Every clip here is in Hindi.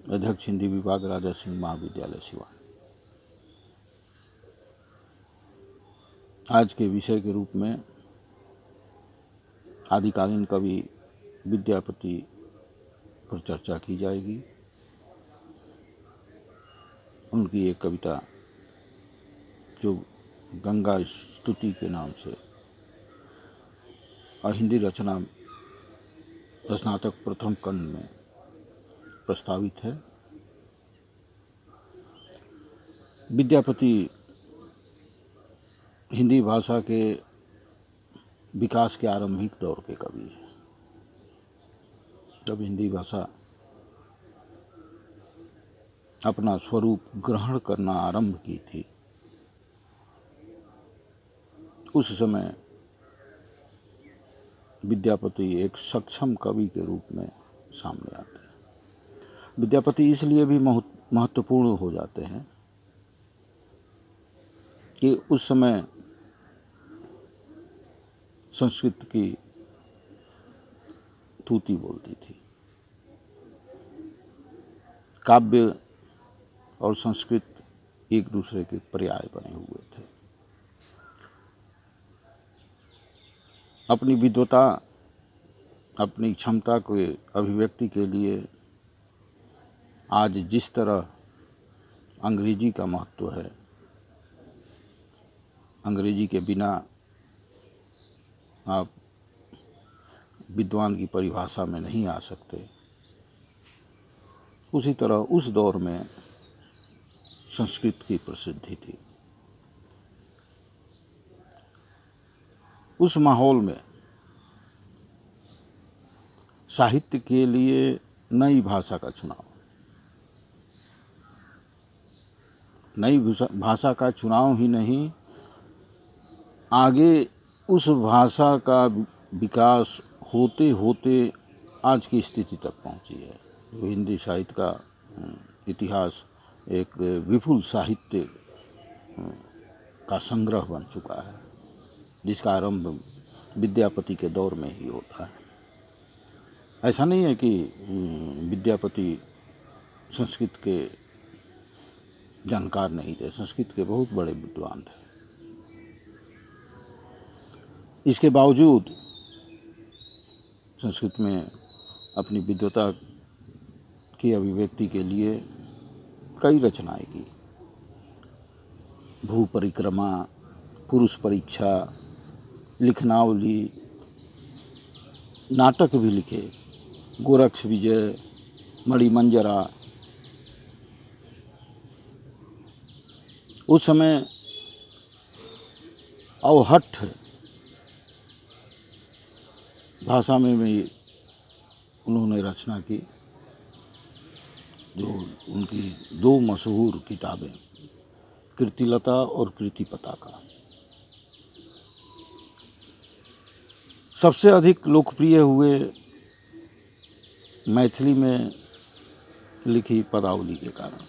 अध्यक्ष हिंदी विभाग राजा सिंह महाविद्यालय सिवान। आज के विषय के रूप में आदिकालीन कवि विद्यापति पर चर्चा की जाएगी। उनकी एक कविता जो गंगा स्तुति के नाम से हिंदी रचना स्नातक प्रथम खंड में प्रस्तावित है। विद्यापति हिंदी भाषा के विकास के आरंभिक दौर के कवि हैं। जब हिंदी भाषा अपना स्वरूप ग्रहण करना आरंभ की थी, उस समय विद्यापति एक सक्षम कवि के रूप में सामने आते हैं। विद्यापति इसलिए भी महत्वपूर्ण हो जाते हैं कि उस समय संस्कृत की तूती बोलती थी। काव्य और संस्कृत एक दूसरे के पर्याय बने हुए थे। अपनी विद्वता, अपनी क्षमता के अभिव्यक्ति के लिए आज जिस तरह अंग्रेजी का महत्व है, अंग्रेजी के बिना आप विद्वान की परिभाषा में नहीं आ सकते, उसी तरह उस दौर में संस्कृत की प्रसिद्धि थी। उस माहौल में साहित्य के लिए नई भाषा का चुनाव, नई भाषा का चुनाव ही नहीं, आगे उस भाषा का विकास होते होते आज की स्थिति तक पहुंची है। जो हिंदी साहित्य का इतिहास एक विपुल साहित्य का संग्रह बन चुका है, जिसका आरंभ विद्यापति के दौर में ही होता है। ऐसा नहीं है कि विद्यापति संस्कृत के जानकार नहीं थे, संस्कृत के बहुत बड़े विद्वान थे। इसके बावजूद संस्कृत में अपनी विद्वता की अभिव्यक्ति के लिए कई रचनाएं की। भू परिक्रमा, पुरुष परीक्षा, लिखनावली, नाटक भी लिखे, गोरक्ष विजय, मणिमंजरा। उस समय अवहट्ठ भाषा में भी उन्होंने रचना की। जो उनकी दो मशहूर किताबें कीर्तिलता और कीर्तिपताका, सबसे अधिक लोकप्रिय हुए मैथिली में लिखी पदावली के कारण।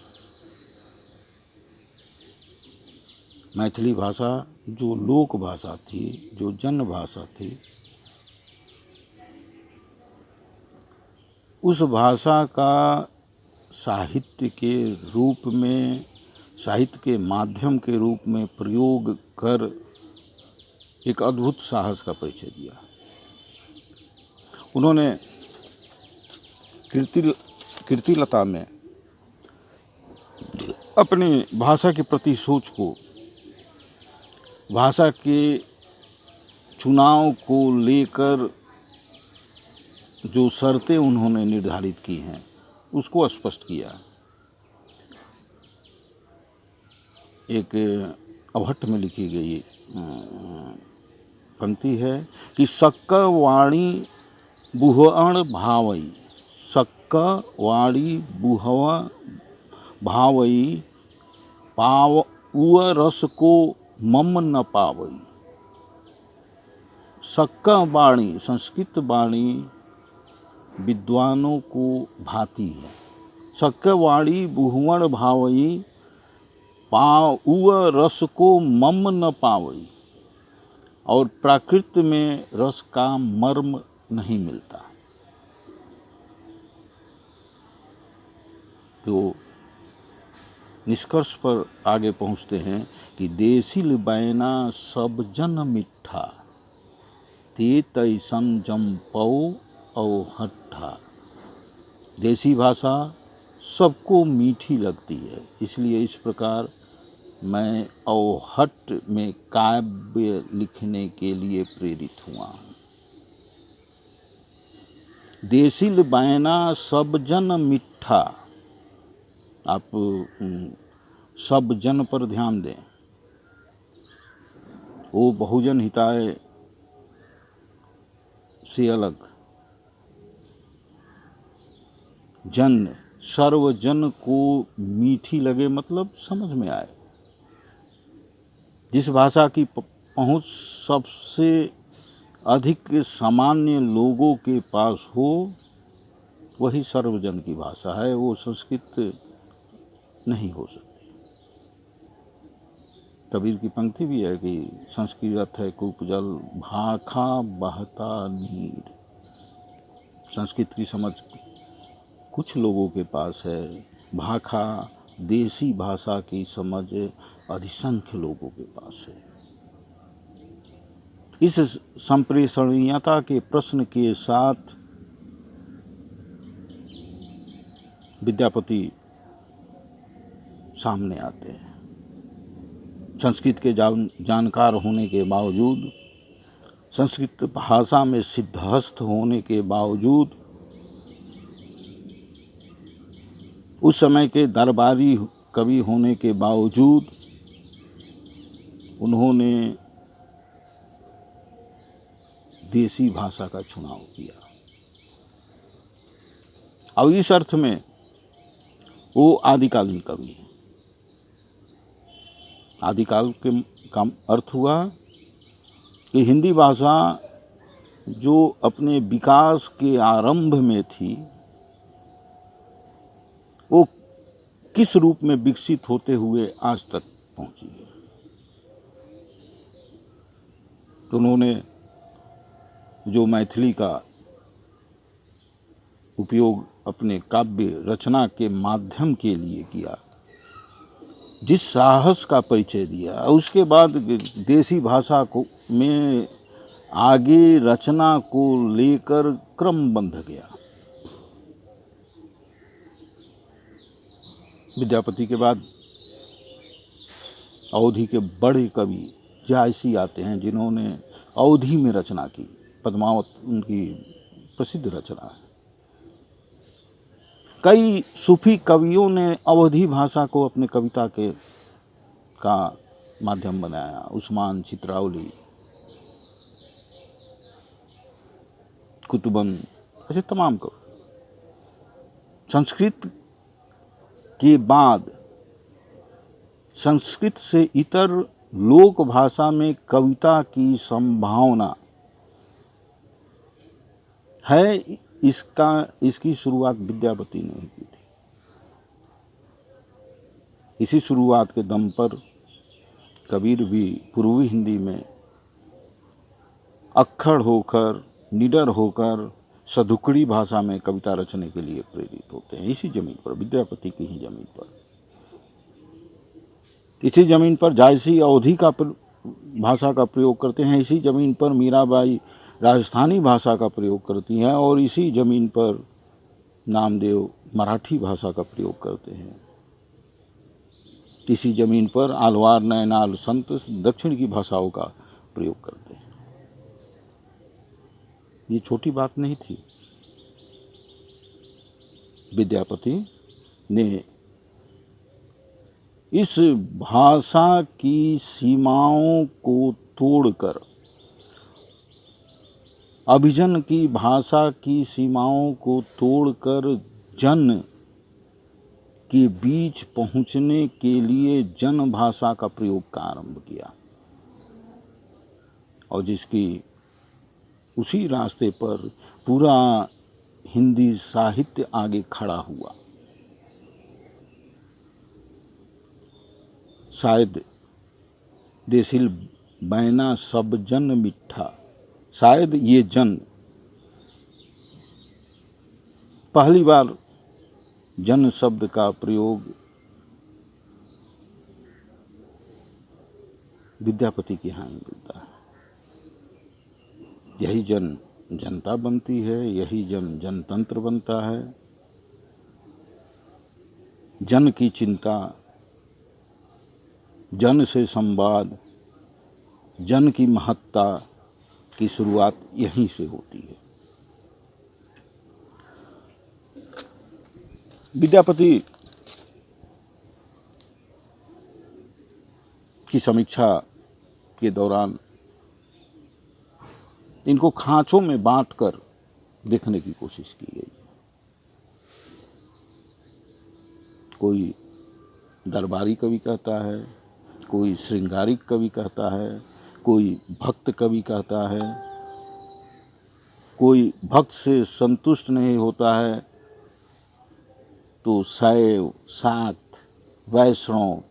मैथिली भाषा जो लोक भाषा थी, जो जन भाषा थी, उस भाषा का साहित्य के रूप में, साहित्य के माध्यम के रूप में प्रयोग कर एक अद्भुत साहस का परिचय दिया। उन्होंने कीर्तिलता में अपनी भाषा के प्रति सोच को, भाषा के चुनाव को लेकर जो शर्तें उन्होंने निर्धारित की हैं, उसको स्पष्ट किया। एक अवहट्ठ में लिखी गई पंक्ति है कि सक्क वाणी बुहअण भावई, सक्क वाणी बुहवा भावई, पाव उअ रस को मम न पावई। सक्क वाणी, संस्कृत वाणी विद्वानों को भाती है। सक्क वाणी बुहवण भावई, पाउअ रस को मम न पावई। और प्राकृत में रस का मर्म नहीं मिलता। तो निष्कर्ष पर आगे पहुँचते हैं कि देसिल बैना सब जन मिठा, ते तैसन जम पौ औ हट्ठा। देसी भाषा सबको मीठी लगती है, इसलिए इस प्रकार मैं औहट में काव्य लिखने के लिए प्रेरित हुआ हूँ। देसिल बैना सब जन मिठा, आप सब जन पर ध्यान दें, वो बहुजन हिताय से अलग जन, सर्वजन को मीठी लगे मतलब समझ में आए। जिस भाषा की पहुंच सबसे अधिक सामान्य लोगों के पास हो वही सर्वजन की भाषा है, वो संस्कृत नहीं हो सकती। कबीर की पंक्ति भी है कि संस्कृत है कूप जल, भाखा बहता नीर। संस्कृत की समझ कुछ लोगों के पास है, भाखा देसी भाषा की समझ अधिसंख्य लोगों के पास है। इस संप्रेषणीयता के प्रश्न के साथ विद्यापति सामने आते हैं। संस्कृत के जानकार होने के बावजूद, संस्कृत भाषा में सिद्धहस्त होने के बावजूद, उस समय के दरबारी कवि होने के बावजूद उन्होंने देसी भाषा का चुनाव किया। और इस अर्थ में वो आदिकालीन कवि हैं। आदिकाल का अर्थ हुआ कि हिंदी भाषा जो अपने विकास के आरंभ में थी, वो किस रूप में विकसित होते हुए आज तक पहुंची है। तो उन्होंने जो मैथिली का उपयोग अपने काव्य रचना के माध्यम के लिए किया, जिस साहस का परिचय दिया, उसके बाद देसी भाषा को में आगे रचना को लेकर क्रम बंध गया। विद्यापति के बाद अवधि के बड़े कवि जायसी आते हैं जिन्होंने अवधि में रचना की। पद्मावत उनकी प्रसिद्ध रचना है। कई सूफी कवियों ने अवधी भाषा को अपने कविता का माध्यम बनाया। उस्मान, चित्रावली, कुतुबन, ऐसे तमाम कवि। संस्कृत के बाद संस्कृत से इतर लोक भाषा में कविता की संभावना है, इसकी शुरुआत विद्यापति ने ही की थी। इसी शुरुआत के दम पर कबीर भी पूर्वी हिंदी में अक्खड़ होकर, निडर होकर सधुकड़ी भाषा में कविता रचने के लिए प्रेरित होते हैं। इसी जमीन पर, विद्यापति की ही जमीन पर, इसी जमीन पर जायसी अवधी का भाषा का प्रयोग करते हैं। इसी जमीन पर मीराबाई राजस्थानी भाषा का प्रयोग करती हैं और इसी जमीन पर नामदेव मराठी भाषा का प्रयोग करते हैं। इसी जमीन पर आलवार, नैनाल संत दक्षिण की भाषाओं का प्रयोग करते हैं। ये छोटी बात नहीं थी। विद्यापति ने इस भाषा की सीमाओं को तोड़कर, अभिजन की भाषा की सीमाओं को तोड़कर जन के बीच पहुंचने के लिए जन भाषा का प्रयोग का आरंभ किया और जिसकी उसी रास्ते पर पूरा हिंदी साहित्य आगे खड़ा हुआ। शायद देसिल बैना सब जन मिठा, शायद ये जन पहली बार जन शब्द का प्रयोग विद्यापति के यहाँ ही मिलता है। यही जन जनता बनती है, यही जन जनतंत्र बनता है। जन की चिंता, जन से संवाद, जन की महत्ता की शुरुआत यहीं से होती है। विद्यापति की समीक्षा के दौरान इनको खांचों में बांटकर देखने की कोशिश की गई है। कोई दरबारी कवि कहता है, कोई श्रृंगारिक कवि कहता है, कोई भक्त कवि कहता है, कोई भक्त से संतुष्ट नहीं होता है तो शैव, शाक्त, वैष्णव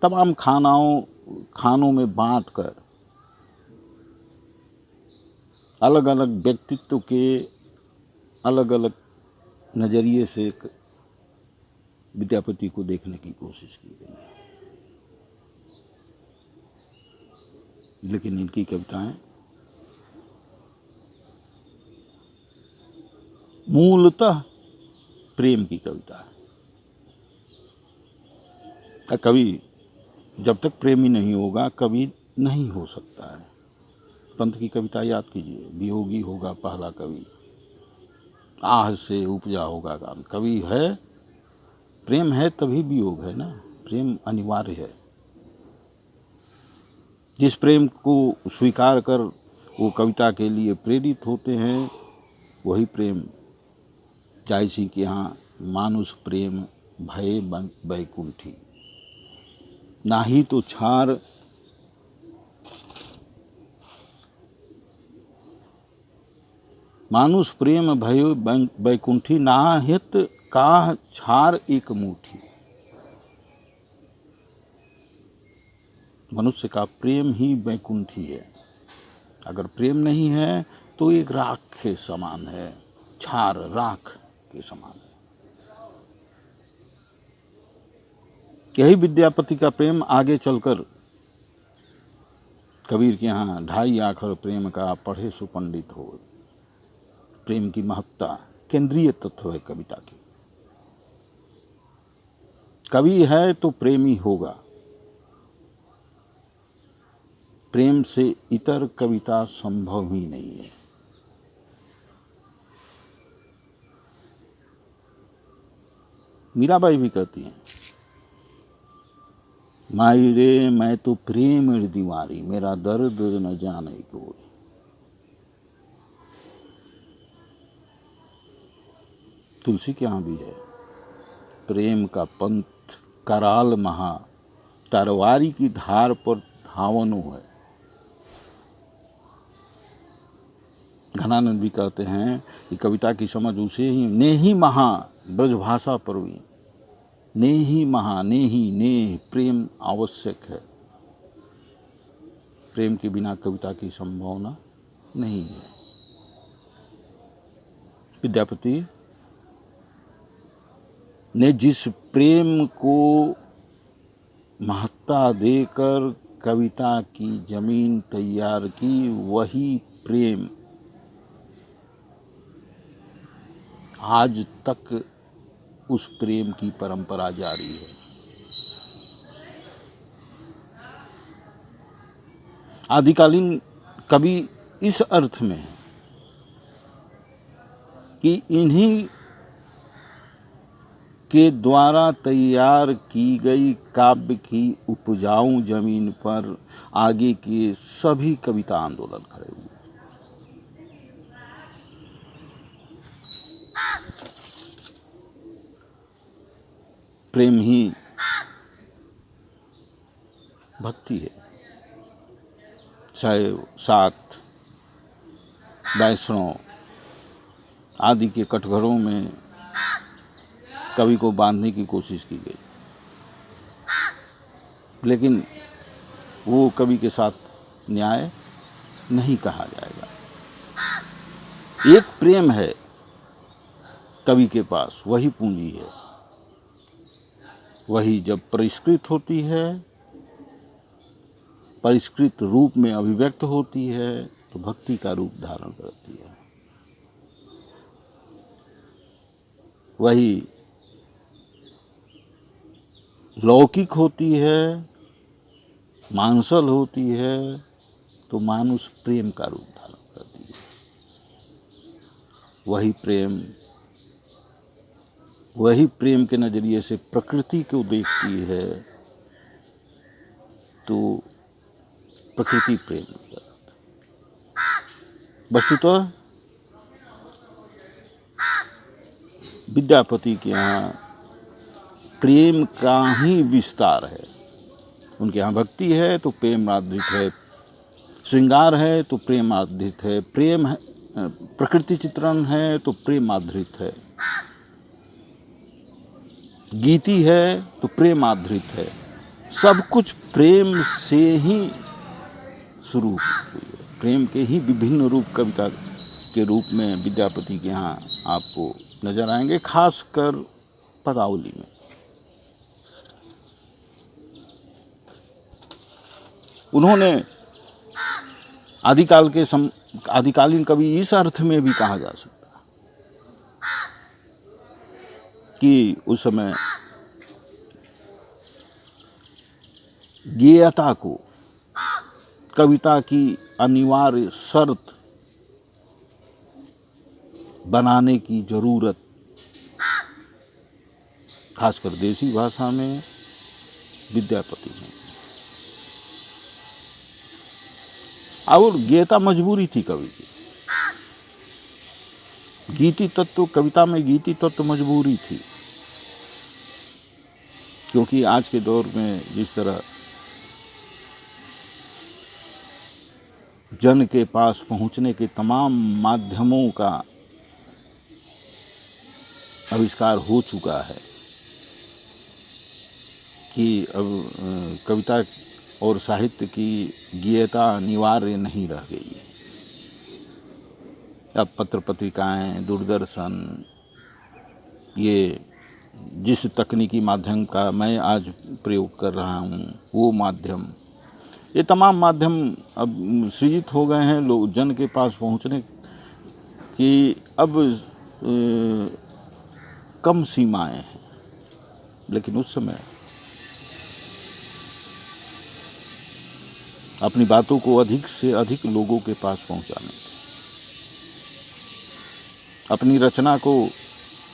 तमाम खानों में बांटकर अलग अलग व्यक्तित्व के अलग अलग नज़रिए से विद्यापति को देखने की कोशिश की गई है। लेकिन इनकी कविताएं मूलतः प्रेम की कविता है। कवि जब तक प्रेमी नहीं होगा कवि नहीं हो सकता है। पंत की कविता याद कीजिए, वियोगी होगा पहला कवि, आह से उपजा होगा गान। कवि है, प्रेम है तभी वियोग है ना, प्रेम अनिवार्य है। जिस प्रेम को स्वीकार कर वो कविता के लिए प्रेरित होते हैं, वही प्रेम जायसी के यहाँ मानुष प्रेम भय बैकुंठी, नाही तो छार मानुष प्रेम भयो बैकुंठी, नाहित काह छार एक मुठी। मनुष्य का प्रेम ही बैकुंठी है। अगर प्रेम नहीं है तो एक राख के समान है, छार राख के समान है। यही विद्यापति का प्रेम आगे चलकर कबीर के यहाँ ढाई आखर प्रेम का पढ़े सुपंडित हो। प्रेम की महत्ता केंद्रीय तत्व है कविता की। कवि है तो प्रेमी होगा। प्रेम से इतर कविता संभव ही नहीं है। मीराबाई भी कहती हैं, माई रे मैं तो प्रेम दीवारी, मेरा दर्द न जाने कोई। तुलसी के यहाँ भी है, प्रेम का पंथ कराल महा, तरवारी की धार पर धावनो है। घनानंद भी कहते हैं कि कविता की समझ उसे ही नेही महा, ब्रजभाषा परवीन, नेही महा, नेही नेह, प्रेम आवश्यक है। प्रेम के बिना कविता की संभावना नहीं है। विद्यापति ने जिस प्रेम को महत्ता देकर कविता की जमीन तैयार की, वही प्रेम आज तक उस प्रेम की परंपरा जारी है। आदिकालीन कवि इस अर्थ में है कि इन्हीं के द्वारा तैयार की गई काव्य की उपजाऊ जमीन पर आगे के सभी कविता आंदोलन खड़े हुए। प्रेम ही भक्ति है। शैव, शाक्त, वैष्णव आदि के कटघरों में कवि को बांधने की कोशिश की गई, लेकिन वो कवि के साथ न्याय नहीं कहा जाएगा। एक प्रेम है कवि के पास, वही पूंजी है। वही जब परिष्कृत होती है, परिष्कृत रूप में अभिव्यक्त होती है, तो भक्ति का रूप धारण करती है। वही लौकिक होती है, मांसल होती है, तो मानुष प्रेम का रूप धारण करती है। वही प्रेम के नज़रिए से प्रकृति को देखती है, तो प्रकृति प्रेम करती है। वस्तुतः विद्यापति के यहाँ प्रेम का ही विस्तार है। उनके यहाँ भक्ति है तो प्रेम आधारित है, श्रृंगार है तो प्रेम आधारित है, प्रेम है, प्रकृति चित्रण है तो प्रेम आधारित है, गीति है तो प्रेम आधारित है। सब कुछ प्रेम से ही शुरू हुई है। प्रेम के ही विभिन्न रूप कविता के रूप में विद्यापति के यहाँ आपको नजर आएंगे, खासकर पदावली में। उन्होंने आदिकालीन कवि इस अर्थ में भी कहा जा सकता है कि उस समय गेयता को कविता की अनिवार्य शर्त बनाने की जरूरत, खासकर देसी भाषा में, विद्यापति ने। और गेयता मजबूरी थी कवि की। गीति तत्व, कविता में गीति तत्व मजबूरी थी, क्योंकि आज के दौर में जिस तरह जन के पास पहुंचने के तमाम माध्यमों का आविष्कार हो चुका है कि अब कविता और साहित्य की गेयता अनिवार्य नहीं रह गई है। अब पत्र पत्रिकाएं, दूरदर्शन, ये जिस तकनीकी माध्यम का मैं आज प्रयोग कर रहा हूँ, वो माध्यम, ये तमाम माध्यम अब सृजित हो गए हैं लोग जन के पास पहुँचने की। अब कम सीमाएं हैं, लेकिन उस समय अपनी बातों को अधिक से अधिक लोगों के पास पहुंचाने, अपनी रचना को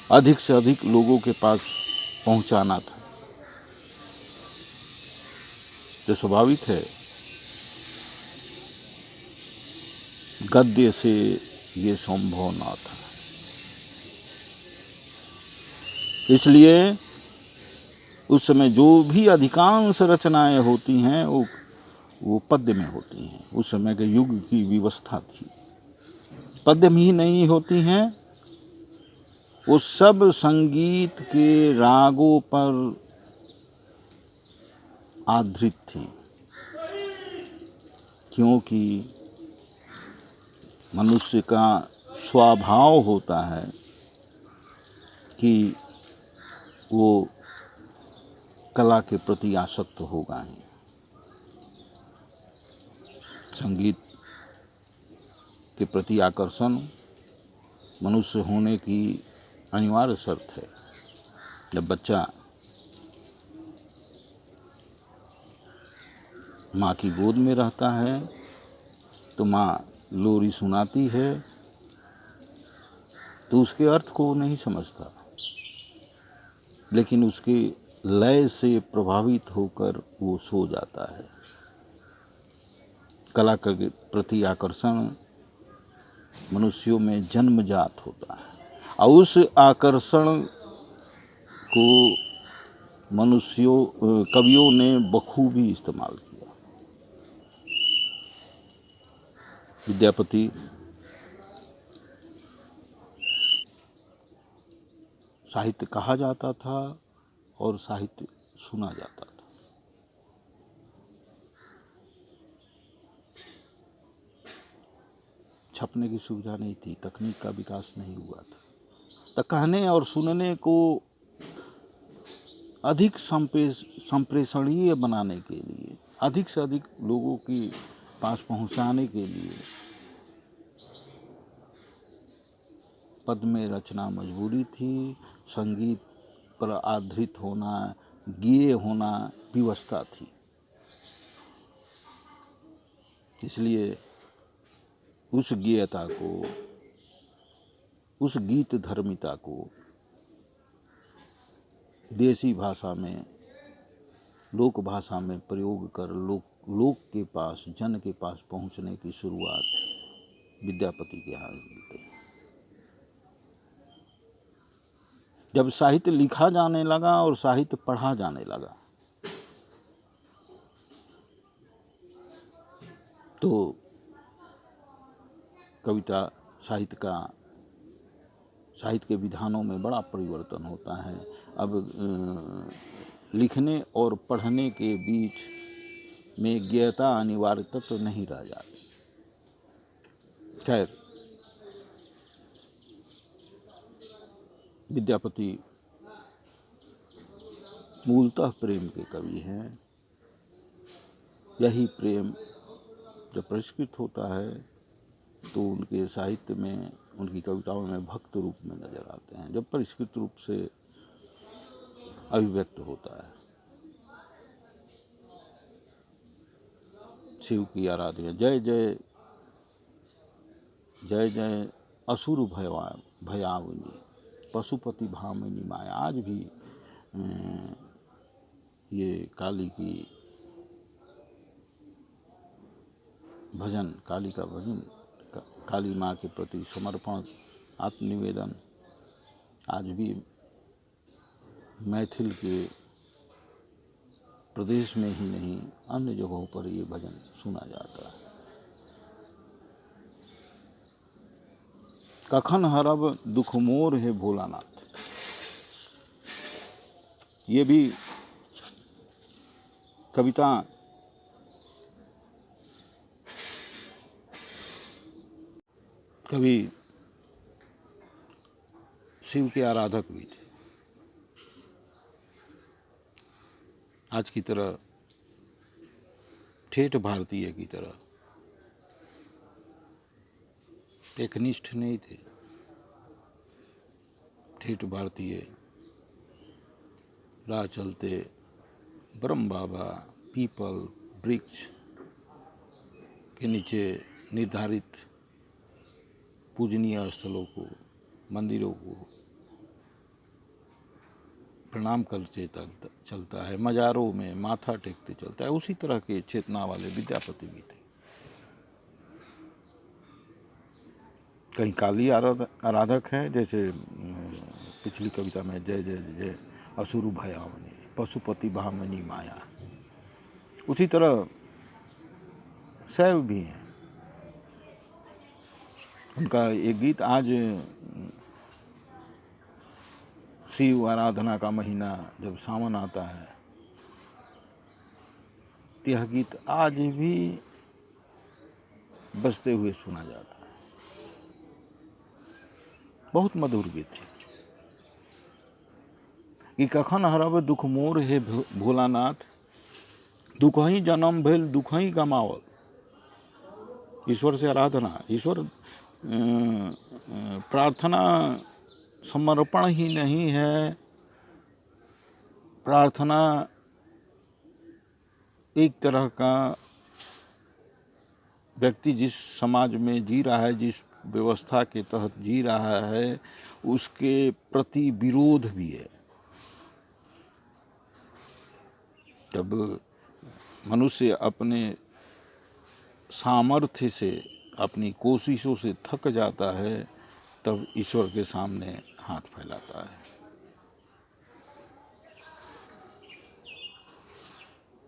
अधिक से अधिक लोगों के पास पहुंचाना था। जो स्वाभाविक है, गद्य से ये संभव ना था। इसलिए उस समय जो भी अधिकांश रचनाएं होती हैं वो पद्य में होती हैं। उस समय के युग की व्यवस्था थी। पद्य में ही नहीं होती हैं, वो सब संगीत के रागों पर आधारित थी, क्योंकि मनुष्य का स्वभाव होता है कि वो कला के प्रति आसक्त हो गए हैं। संगीत के प्रति आकर्षण मनुष्य होने की अनिवार्य शर्त है। जब बच्चा माँ की गोद में रहता है तो माँ लोरी सुनाती है, तो उसके अर्थ को नहीं समझता, लेकिन उसके लय से प्रभावित होकर वो सो जाता है। कला के प्रति आकर्षण मनुष्यों में जन्मजात होता है, और उस आकर्षण को कवियों ने बखूबी इस्तेमाल किया। विद्यापति साहित्य कहा जाता था और साहित्य सुना जाता था। छपने की सुविधा नहीं थी, तकनीक का विकास नहीं हुआ था, तो कहने और सुनने को अधिक संप्रेषणीय बनाने के लिए, अधिक से अधिक लोगों के पास पहुंचाने के लिए पद में रचना मजबूरी थी। संगीत पर आधारित होना, गेय होना विवशता थी। इसलिए उस गेयता को, उस गीत धर्मिता को देसी भाषा में, लोक भाषा में प्रयोग कर लोक के पास, जन के पास पहुंचने की शुरुआत विद्यापति के हाथ मिलते हैं। जब साहित्य लिखा जाने लगा और साहित्य पढ़ा जाने लगा तो कविता साहित्य के विधानों में बड़ा परिवर्तन होता है। अब लिखने और पढ़ने के बीच में ज्ञेयता अनिवार्य तत्व नहीं रह जाती। खैर, विद्यापति मूलतः प्रेम के कवि हैं। यही प्रेम जब परिष्कृत होता है तो उनके साहित्य में, उनकी कविताओं में भक्त रूप में नजर आते हैं, जब परिष्कृत रूप से अभिव्यक्त होता है। शिव की आराधना, जय जय जय जय असुर भयावनी पशुपति भामिनी माया। आज भी ये काली की भजन, काली का भजन, काली माँ के प्रति समर्पण, आत्मनिवेदन आज भी मैथिल के प्रदेश में ही नहीं, अन्य जगहों पर ये भजन सुना जाता है। कखन हरब दुख मोर है भोलानाथ, ये भी कविता कवि शिव के आराधक भी थे। आज की तरह ठेठ भारतीय की तरह एकनिष्ठ नहीं थे। ठेठ भारतीय राह चलते ब्रह्म बाबा, पीपल, वृक्ष के नीचे निर्धारित पूजनीय स्थलों को, मंदिरों को प्रणाम करते चलता है, मज़ारों में माथा टेकते चलता है। उसी तरह के चेतना वाले विद्यापति भी थे। कहीं काली आराधक है, जैसे पिछली कविता में जय जय जय असुर भयावनी पशुपति भामिनी माया। उसी तरह शैव भी हैं। उनका एक गीत, आज शिव आराधना का महीना जब सावन आता है, यह गीत आज भी बजते हुए सुना जाता है। बहुत मधुर गीत है कि कखन हरब दुख मोर हे भोलानाथ, दुख ही जन्म भेल दुख ही गमावल। ईश्वर से आराधना, ईश्वर प्रार्थना समर्पण ही नहीं है। प्रार्थना एक तरह का व्यक्ति जिस समाज में जी रहा है, जिस व्यवस्था के तहत जी रहा है, उसके प्रति विरोध भी है। जब मनुष्य अपने सामर्थ्य से, अपनी कोशिशों से थक जाता है, तब ईश्वर के सामने हाथ फैलाता है।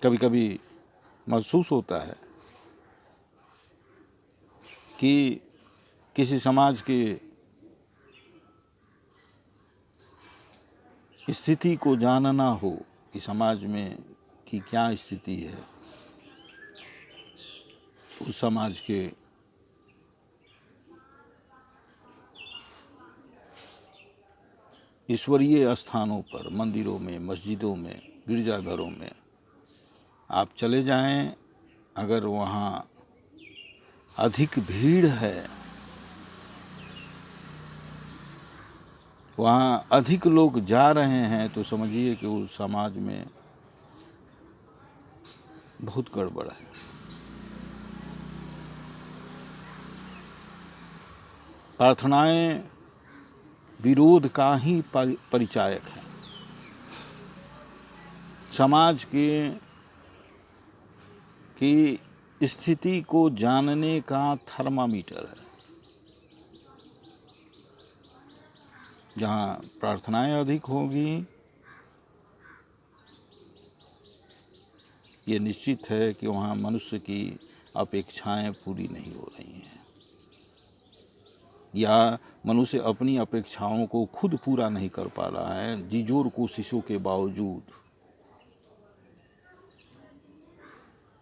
कभी कभी महसूस होता है कि किसी समाज की स्थिति को जानना हो कि समाज में की क्या स्थिति है, उस समाज के ईश्वरीय स्थानों पर, मंदिरों में, मस्जिदों में, गिरजाघरों में आप चले जाएं, अगर वहाँ अधिक भीड़ है, वहाँ अधिक लोग जा रहे हैं, तो समझिए कि उस समाज में बहुत गड़बड़ है। प्रार्थनाएं विरोध का ही परिचायक है, समाज की स्थिति को जानने का थर्मामीटर है। जहाँ प्रार्थनाएं अधिक होगी, ये निश्चित है कि वहाँ मनुष्य की अपेक्षाएं पूरी नहीं हो रही हैं, या मनुष्य अपनी अपेक्षाओं को खुद पूरा नहीं कर पा रहा है, जी जोर कोशिशों के बावजूद।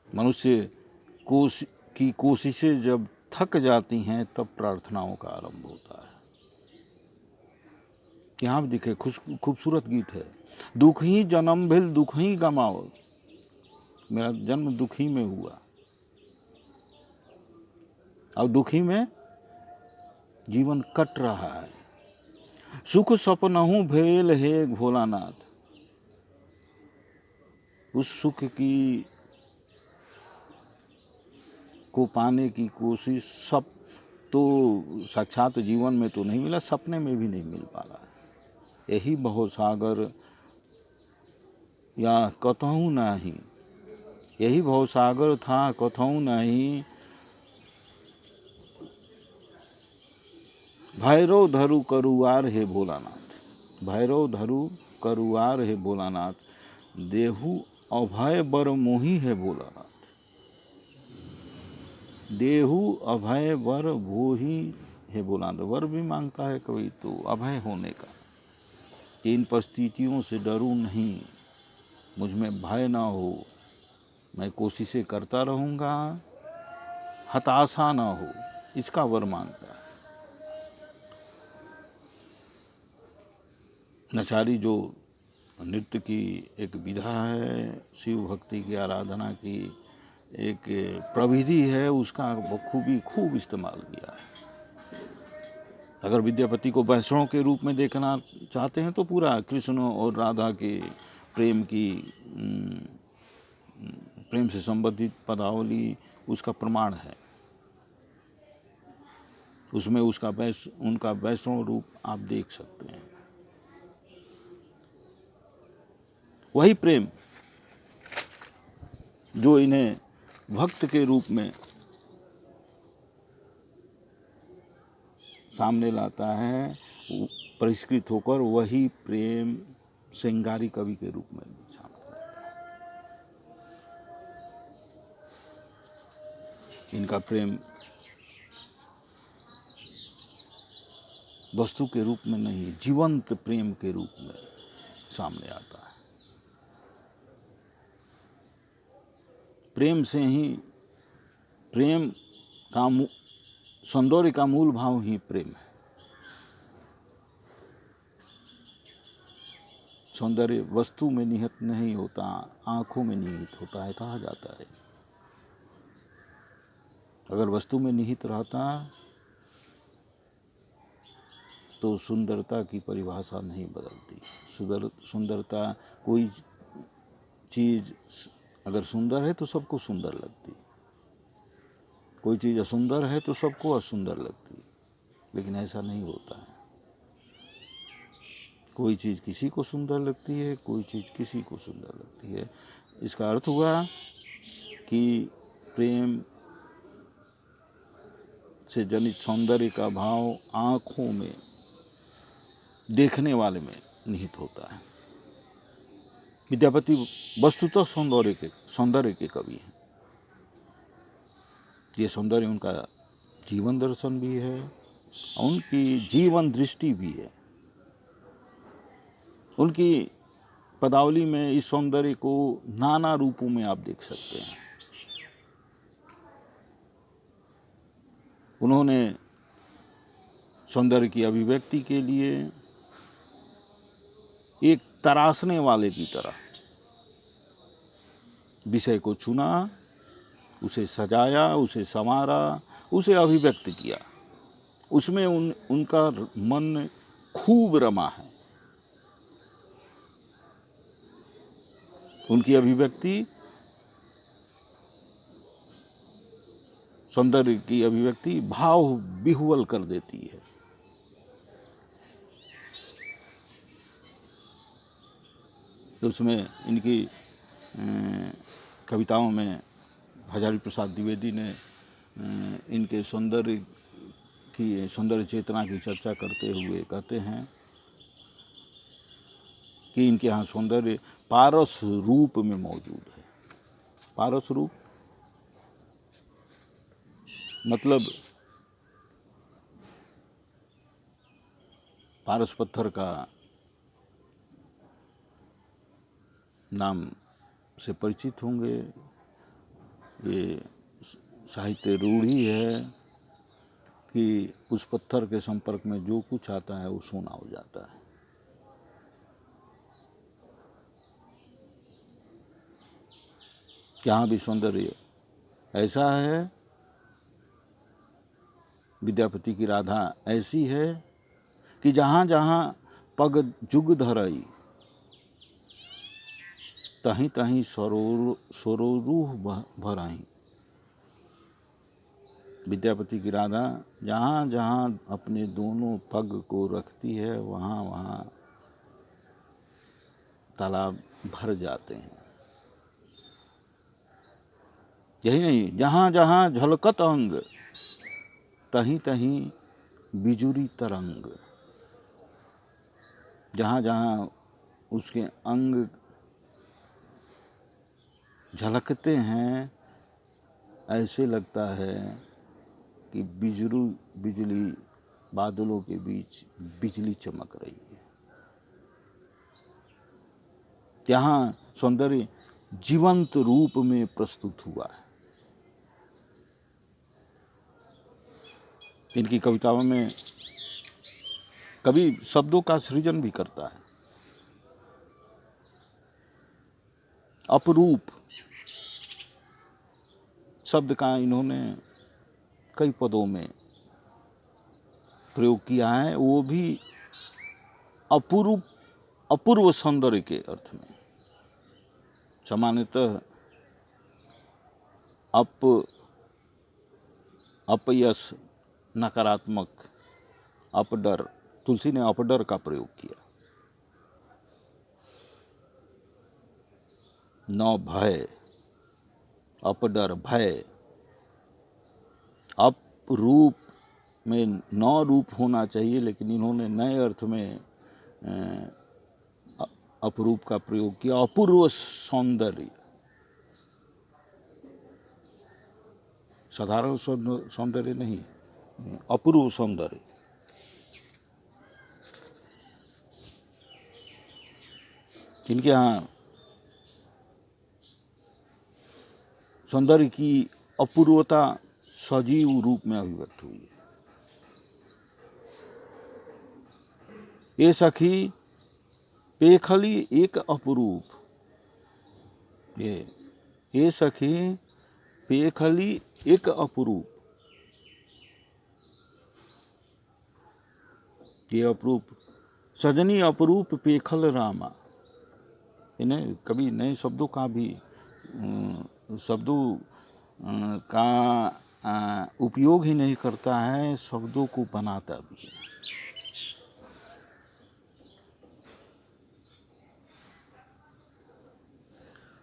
मनुष्य की कोशिशें जब थक जाती हैं, तब प्रार्थनाओं का आरंभ होता है। यहाँ भी दिखे खूबसूरत गीत है, दुख ही जन्म भेल दुख ही गमाओ। मेरा जन्म दुखी में हुआ और दुखी में जीवन कट रहा है। सुख सपनहु भेल हे भोलानाथ। उस सुख को पाने की कोशिश सब तो साक्षात जीवन में तो नहीं मिला, सपने में भी नहीं मिल पा रहा है। यही भवसागर या कतहु नाही, यही भवसागर था कतहु नहीं। भैरव धरु करुआर हे भोलानाथ, भैरव धरु करुआर हे भोलानाथ। देहु अभय बर मोही है भोलानाथ, देहु अभय वर भोही है भोलानाथ। वर भी मांगता है कभी तो अभय होने का, इन परिस्थितियों से डरूं नहीं, मुझ में भय ना हो, मैं कोशिशें करता रहूँगा, हताशा ना हो, इसका वर मांगता है। नचारी जो नृत्य की एक विधा है, शिव भक्ति की आराधना की एक प्रविधि है, उसका बखूबी खूब इस्तेमाल किया है। अगर विद्यापति को वैष्णव के रूप में देखना चाहते हैं तो पूरा कृष्ण और राधा के प्रेम से संबंधित पदावली उसका प्रमाण है। उसमें उनका वैष्णव रूप आप देख सकते हैं। वही प्रेम जो इन्हें भक्त के रूप में सामने लाता है, परिष्कृत होकर वही प्रेम श्रृंगारी कवि के रूप में सामने लाता है। इनका प्रेम वस्तु के रूप में नहीं, जीवंत प्रेम के रूप में सामने आता है। प्रेम से ही, प्रेम का सौंदर्य का मूल भाव ही प्रेम है। सौंदर्य वस्तु में निहित नहीं होता, आंखों में निहित होता है कहा जाता है। अगर वस्तु में निहित रहता तो सुंदरता की परिभाषा नहीं बदलती। सुंदरता, कोई चीज़ अगर सुंदर है तो सबको सुंदर लगती, कोई चीज़ असुंदर है तो सबको असुंदर लगती, लेकिन ऐसा नहीं होता है। कोई चीज़ किसी को सुंदर लगती है, कोई चीज़ किसी को सुंदर लगती है। इसका अर्थ हुआ कि प्रेम से जनित सौंदर्य का भाव आँखों में, देखने वाले में निहित होता है। विद्यापति वस्तुतः सौंदर्य के कवि हैं। ये सौंदर्य उनका जीवन दर्शन भी है, उनकी जीवन दृष्टि भी है। उनकी पदावली में इस सौंदर्य को नाना रूपों में आप देख सकते हैं। उन्होंने सौंदर्य की अभिव्यक्ति के लिए एक तराशने वाले की तरह विषय को चुना, उसे सजाया, उसे संवारा, उसे अभिव्यक्त किया। उसमें उनका मन खूब रमा है। उनकी अभिव्यक्ति, सौंदर्य की अभिव्यक्ति भाव विह्वल कर देती है। तो उसमें इनकी कविताओं में हजारी प्रसाद द्विवेदी ने इनके सौंदर्य चेतना की चर्चा करते हुए कहते हैं कि इनके यहाँ सौंदर्य पारस रूप में मौजूद है। पारस रूप मतलब पारस पत्थर का नाम से परिचित होंगे। ये साहित्य रूढ़ी है कि उस पत्थर के संपर्क में जो कुछ आता है वो सोना हो जाता है। यहाँ भी सौंदर्य ऐसा है, विद्यापति की राधा ऐसी है कि जहाँ जहाँ पग जुग धरई, तहीं तहीं सरोरूह भराई। विद्यापति की राधा जहाँ जहाँ अपने दोनों पग को रखती है, वहाँ वहाँ तालाब भर जाते हैं। यही नहीं, जहाँ जहाँ झलकत अंग, तहीं तहीं बिजुरी तरंग। जहाँ जहाँ उसके अंग झलकते हैं, ऐसे लगता है कि बिजली बादलों के बीच बिजली चमक रही है। यहाँ सौंदर्य जीवंत रूप में प्रस्तुत हुआ है। इनकी कविताओं में कवि शब्दों का सृजन भी करता है। अपरूप शब्द का इन्होंने कई पदों में प्रयोग किया है, वो भी अपूर्व सौंदर्य के अर्थ में। सामान्यतः अपयश, नकारात्मक, अपडर, तुलसी ने अपडर का प्रयोग किया। न भय, अपडर, भय। अपरूप में न रूप होना चाहिए, लेकिन इन्होंने नए अर्थ में अपरूप का प्रयोग किया। अपूर्व सौंदर्य, साधारण सौंदर्य नहीं, अपूर्व सौंदर्य। इनके यहाँ सौंदर्य की अपूर्वता सजीव रूप में अभिव्यक्त हुई है। ये सखी पेखली एक अपरूप, ये सखी पेखली एक अपरूप। ये अपरूप सजनी अपरूप पेखल रामा। इन्हें कभी नए शब्दों का भी उपयोग ही नहीं करता है, शब्दों को बनाता भी है।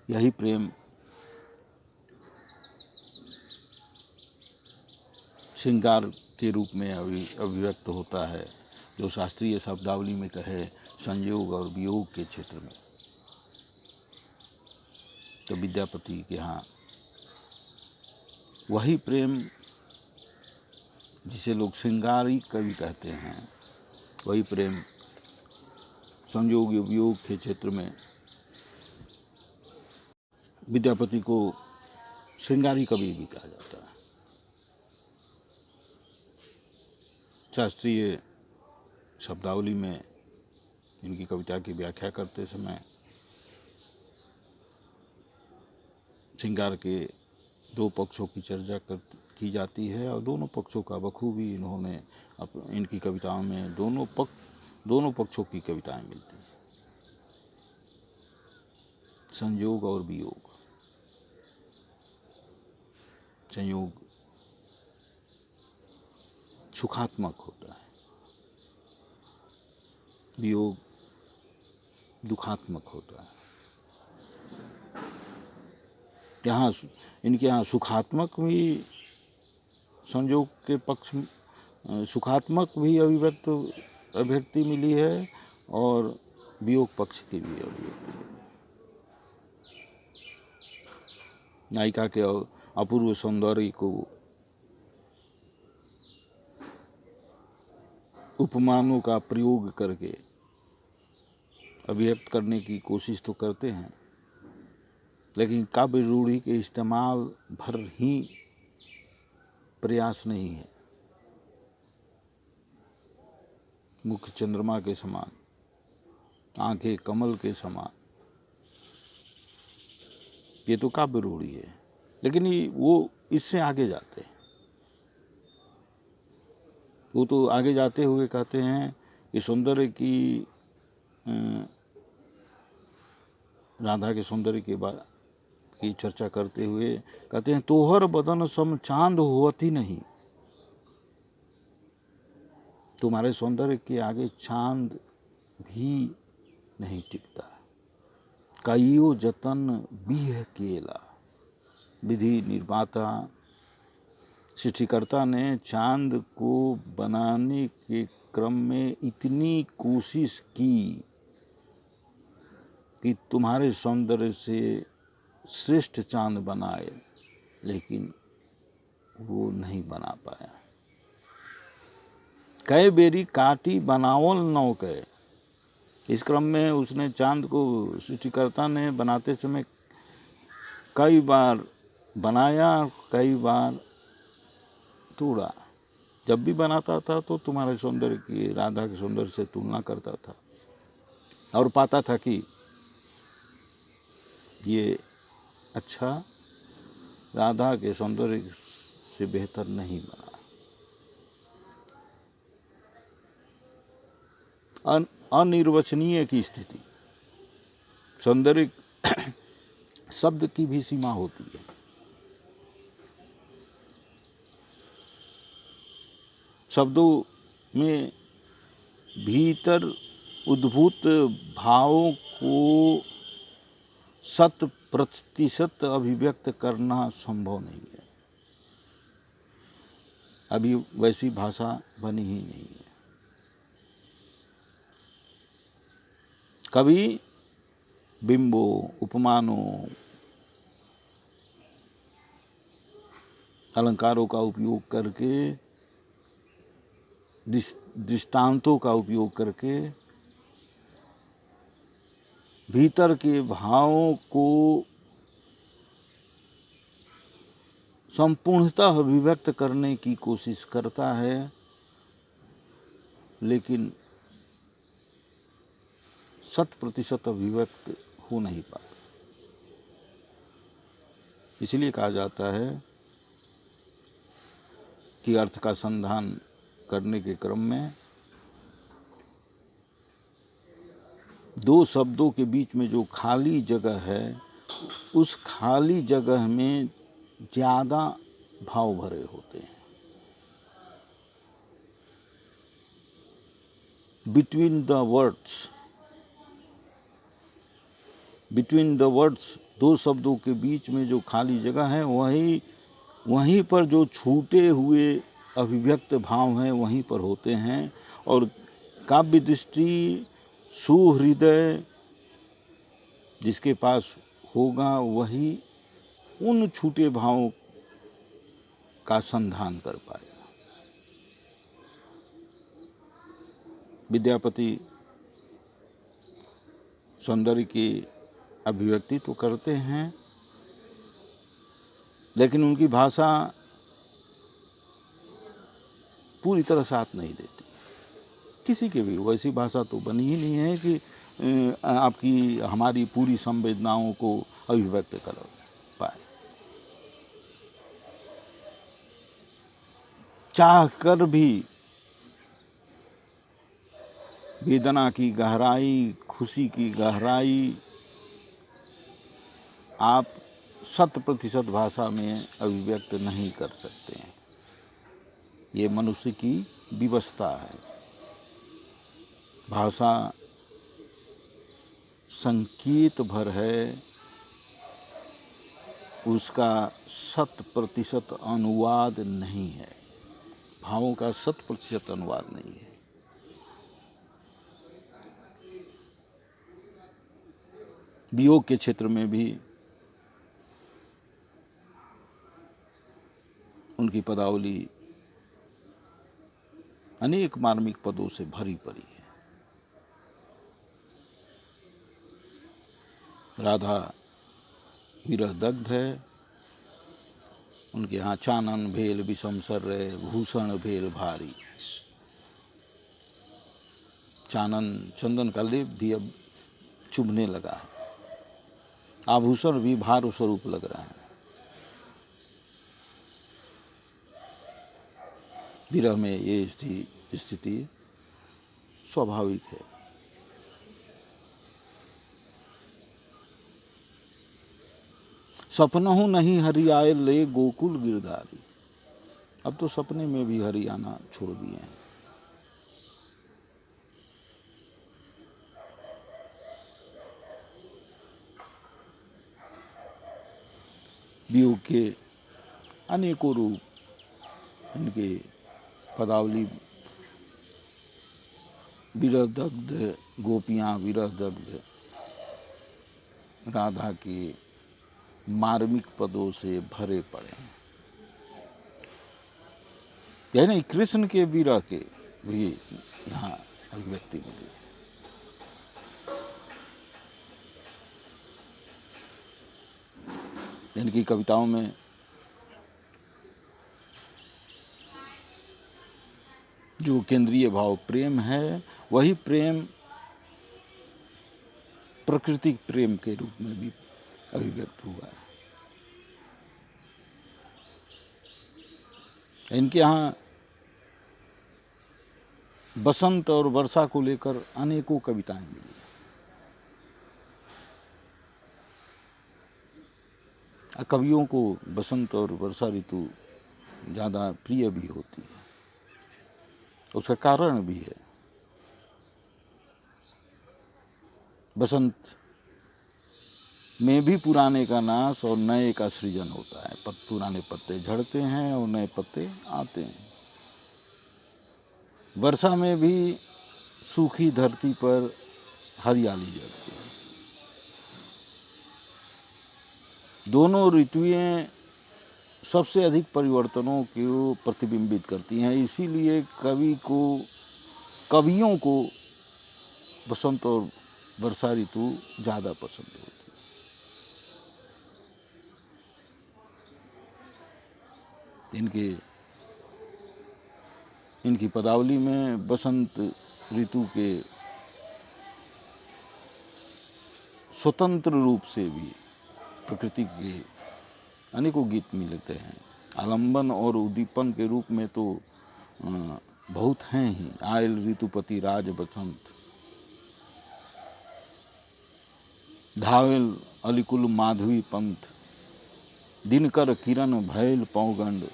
यही प्रेम श्रृंगार के रूप में अभिव्यक्त होता है, जो शास्त्रीय शब्दावली में कहे संयोग और वियोग के क्षेत्र में। तो विद्यापति के यहाँ वही प्रेम जिसे लोग श्रृंगारी कवि कहते हैं, वही प्रेम संयोग वियोग के क्षेत्र में विद्यापति को श्रृंगारी कवि भी कहा जाता है। शास्त्रीय शब्दावली में इनकी कविता की व्याख्या करते समय श्रृंगार के दो पक्षों की चर्चा की जाती है और दोनों पक्षों का बखूबी इन्होंने इनकी कविताओं में दोनों पक्षों की कविताएं मिलती हैं। संयोग और वियोग। संयोग सुखात्मक होता है, वियोग दुखात्मक होता है। इनके यहाँ सुखात्मक भी संयोग के पक्ष सुखात्मक भी अभिव्यक्ति मिली है और वियोग पक्ष की भी अभिव्यक्ति मिली है। नायिका के अपूर्व सौंदर्य को उपमानों का प्रयोग करके अभिव्यक्त करने की कोशिश तो करते हैं, लेकिन काव्य रूढ़ि के इस्तेमाल भर ही प्रयास नहीं है। मुख चंद्रमा के समान, आंखें कमल के समान, ये तो काव्य रूढ़ि है, लेकिन वो इससे आगे जाते हैं। वो तो आगे जाते हुए कहते हैं कि सौंदर्य की राधा के सौंदर्य की चर्चा करते हुए कहते हैं, तोहर बदन सम चांद होती नहीं। तुम्हारे सौंदर्य के आगे चांद भी नहीं टिकता। कईयो जतन बीह केला। विधि निर्माता सृष्टिकर्ता ने चांद को बनाने के क्रम में इतनी कोशिश की कि तुम्हारे सौंदर्य से श्रेष्ठ चांद बनाए, लेकिन वो नहीं बना पाया। कई बेरी काटी बनावल नौ कहे। इस क्रम में उसने चांद को सृष्टिकर्ता ने बनाते समय कई बार बनाया, कई बार तोड़ा। जब भी बनाता था तो तुम्हारे सौंदर्य की, राधा के सौंदर्य से तुलना करता था और पाता था कि ये अच्छा राधा के सौंदर्य से बेहतर नहीं बना। अनिर्वचनीय की स्थिति। सौंदर्य शब्द की भी सीमा होती है। शब्दों में भीतर उद्भूत भावों को 100% अभिव्यक्त करना संभव नहीं है। अभी वैसी भाषा बनी ही नहीं है। कभी बिंबों, उपमानों, अलंकारों का उपयोग करके, दृष्टांतों का उपयोग करके भीतर के भावों को संपूर्णतः अभिव्यक्त करने की कोशिश करता है, लेकिन 100% अभिव्यक्त हो नहीं पाता। इसलिए कहा जाता है कि अर्थ का संधान करने के क्रम में दो शब्दों के बीच में जो खाली जगह है, उस खाली जगह में ज़्यादा भाव भरे होते हैं। बिटवीन द वर्ड्स, दो शब्दों के बीच में जो खाली जगह है, वहीं पर जो छूटे हुए अभिव्यक्त भाव हैं वहीं पर होते हैं। और काव्य दृष्टि, सुहृदय जिसके पास होगा वही उन छूटे भावों का संधान कर पाएगा। विद्यापति सौंदर्य की अभिव्यक्ति तो करते हैं, लेकिन उनकी भाषा पूरी तरह साथ नहीं देती। किसी के भी वैसी भाषा तो बनी ही नहीं है कि आपकी हमारी पूरी संवेदनाओं को अभिव्यक्त कर पाए। चाह कर भी वेदना की गहराई, खुशी की गहराई आप 100% भाषा में अभिव्यक्त नहीं कर सकते हैं। ये मनुष्य की विवशता है। भाषा संकेत भर है, उसका 100% अनुवाद नहीं है। भावों का 100% अनुवाद नहीं है। वियोग के क्षेत्र में भी उनकी पदावली अनेक मार्मिक पदों से भरी पड़ी है। राधा विरह दग्ध है, उनके यहाँ चानन भेल विषम सर्रे, भूषण भेल भारी। चानन चंदन का लेप भी अब चुभने लगा है, आभूषण भी भार स्वरूप लग रहा है। विरह में ये स्थिति स्वाभाविक है। सपनहु नहीं हरि आए ले गोकुल गिरधारी। अब तो सपने में भी हरि आना छोड़ दिए हैं। वियोग के अनेकों रूप इनके पदावली विरह दग्ध, गोपियाँ विरह दग्ध, राधा के मार्मिक पदों से भरे पड़े हैं। यानी कृष्ण के विरह के भी यहाँ अभिव्यक्ति मिली। इनकी कविताओं में जो केंद्रीय भाव प्रेम है, वही प्रेम प्राकृतिक प्रेम के रूप में भी अभिव्यक्त हुआ है। इनके यहाँ बसंत और वर्षा को लेकर अनेकों कविताएं मिली। कवियों को बसंत और वर्षा ऋतु ज़्यादा प्रिय भी होती है, उसका कारण भी है। बसंत में भी पुराने का नाश और नए का सृजन होता है। पुराने पत्ते झड़ते हैं और नए पत्ते आते हैं। वर्षा में भी सूखी धरती पर हरियाली जगती है। दोनों ऋतुएं सबसे अधिक परिवर्तनों को प्रतिबिंबित करती हैं। इसीलिए कवियों को बसंत और वर्षा ऋतु ज़्यादा पसंद होती है। इनकी पदावली में बसंत ऋतु के स्वतंत्र रूप से भी प्रकृति के अनेकों गीत मिलते हैं। आलंबन और उद्दीपन के रूप में तो बहुत हैं ही। आयल ऋतुपति राज बसंत, धावेल अलिकुल माधवी पंथ, दिनकर किरण भैल पौगंड।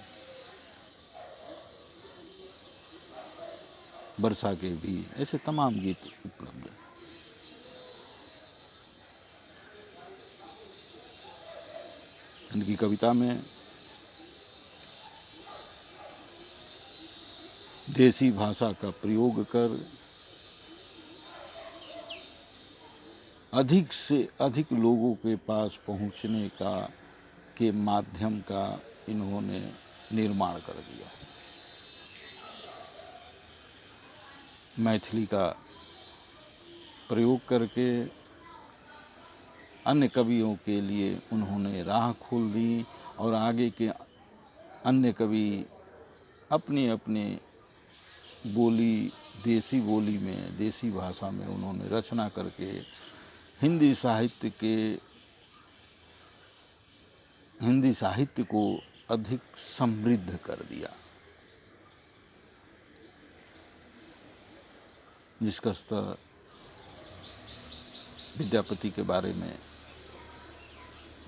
वर्षा के भी ऐसे तमाम गीत उपलब्ध हैं। इनकी कविता में देसी भाषा का प्रयोग कर अधिक से अधिक लोगों के पास पहुंचने के माध्यम का इन्होंने निर्माण कर दिया। मैथिली का प्रयोग करके अन्य कवियों के लिए उन्होंने राह खोल दी और आगे के अन्य कवि अपने अपने बोली, देसी बोली में, देसी भाषा में उन्होंने रचना करके हिंदी साहित्य को अधिक समृद्ध कर दिया, जिसका स्तर विद्यापति के बारे में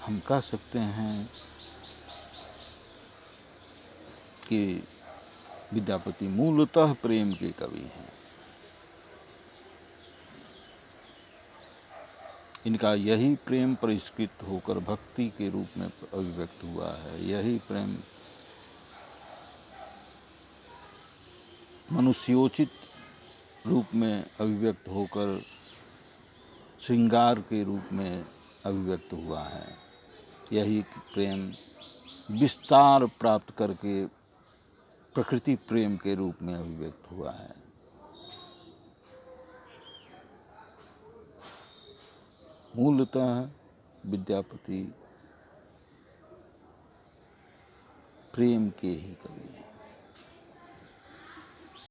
हम कह सकते हैं कि विद्यापति मूलतः प्रेम के कवि हैं। इनका यही प्रेम परिष्कृत होकर भक्ति के रूप में अभिव्यक्त हुआ है। यही प्रेम मनुष्योचित रूप में अभिव्यक्त होकर श्रृंगार के रूप में अभिव्यक्त हुआ है। यही प्रेम विस्तार प्राप्त करके प्रकृति प्रेम के रूप में अभिव्यक्त हुआ है। मूलतः विद्यापति प्रेम के ही कवि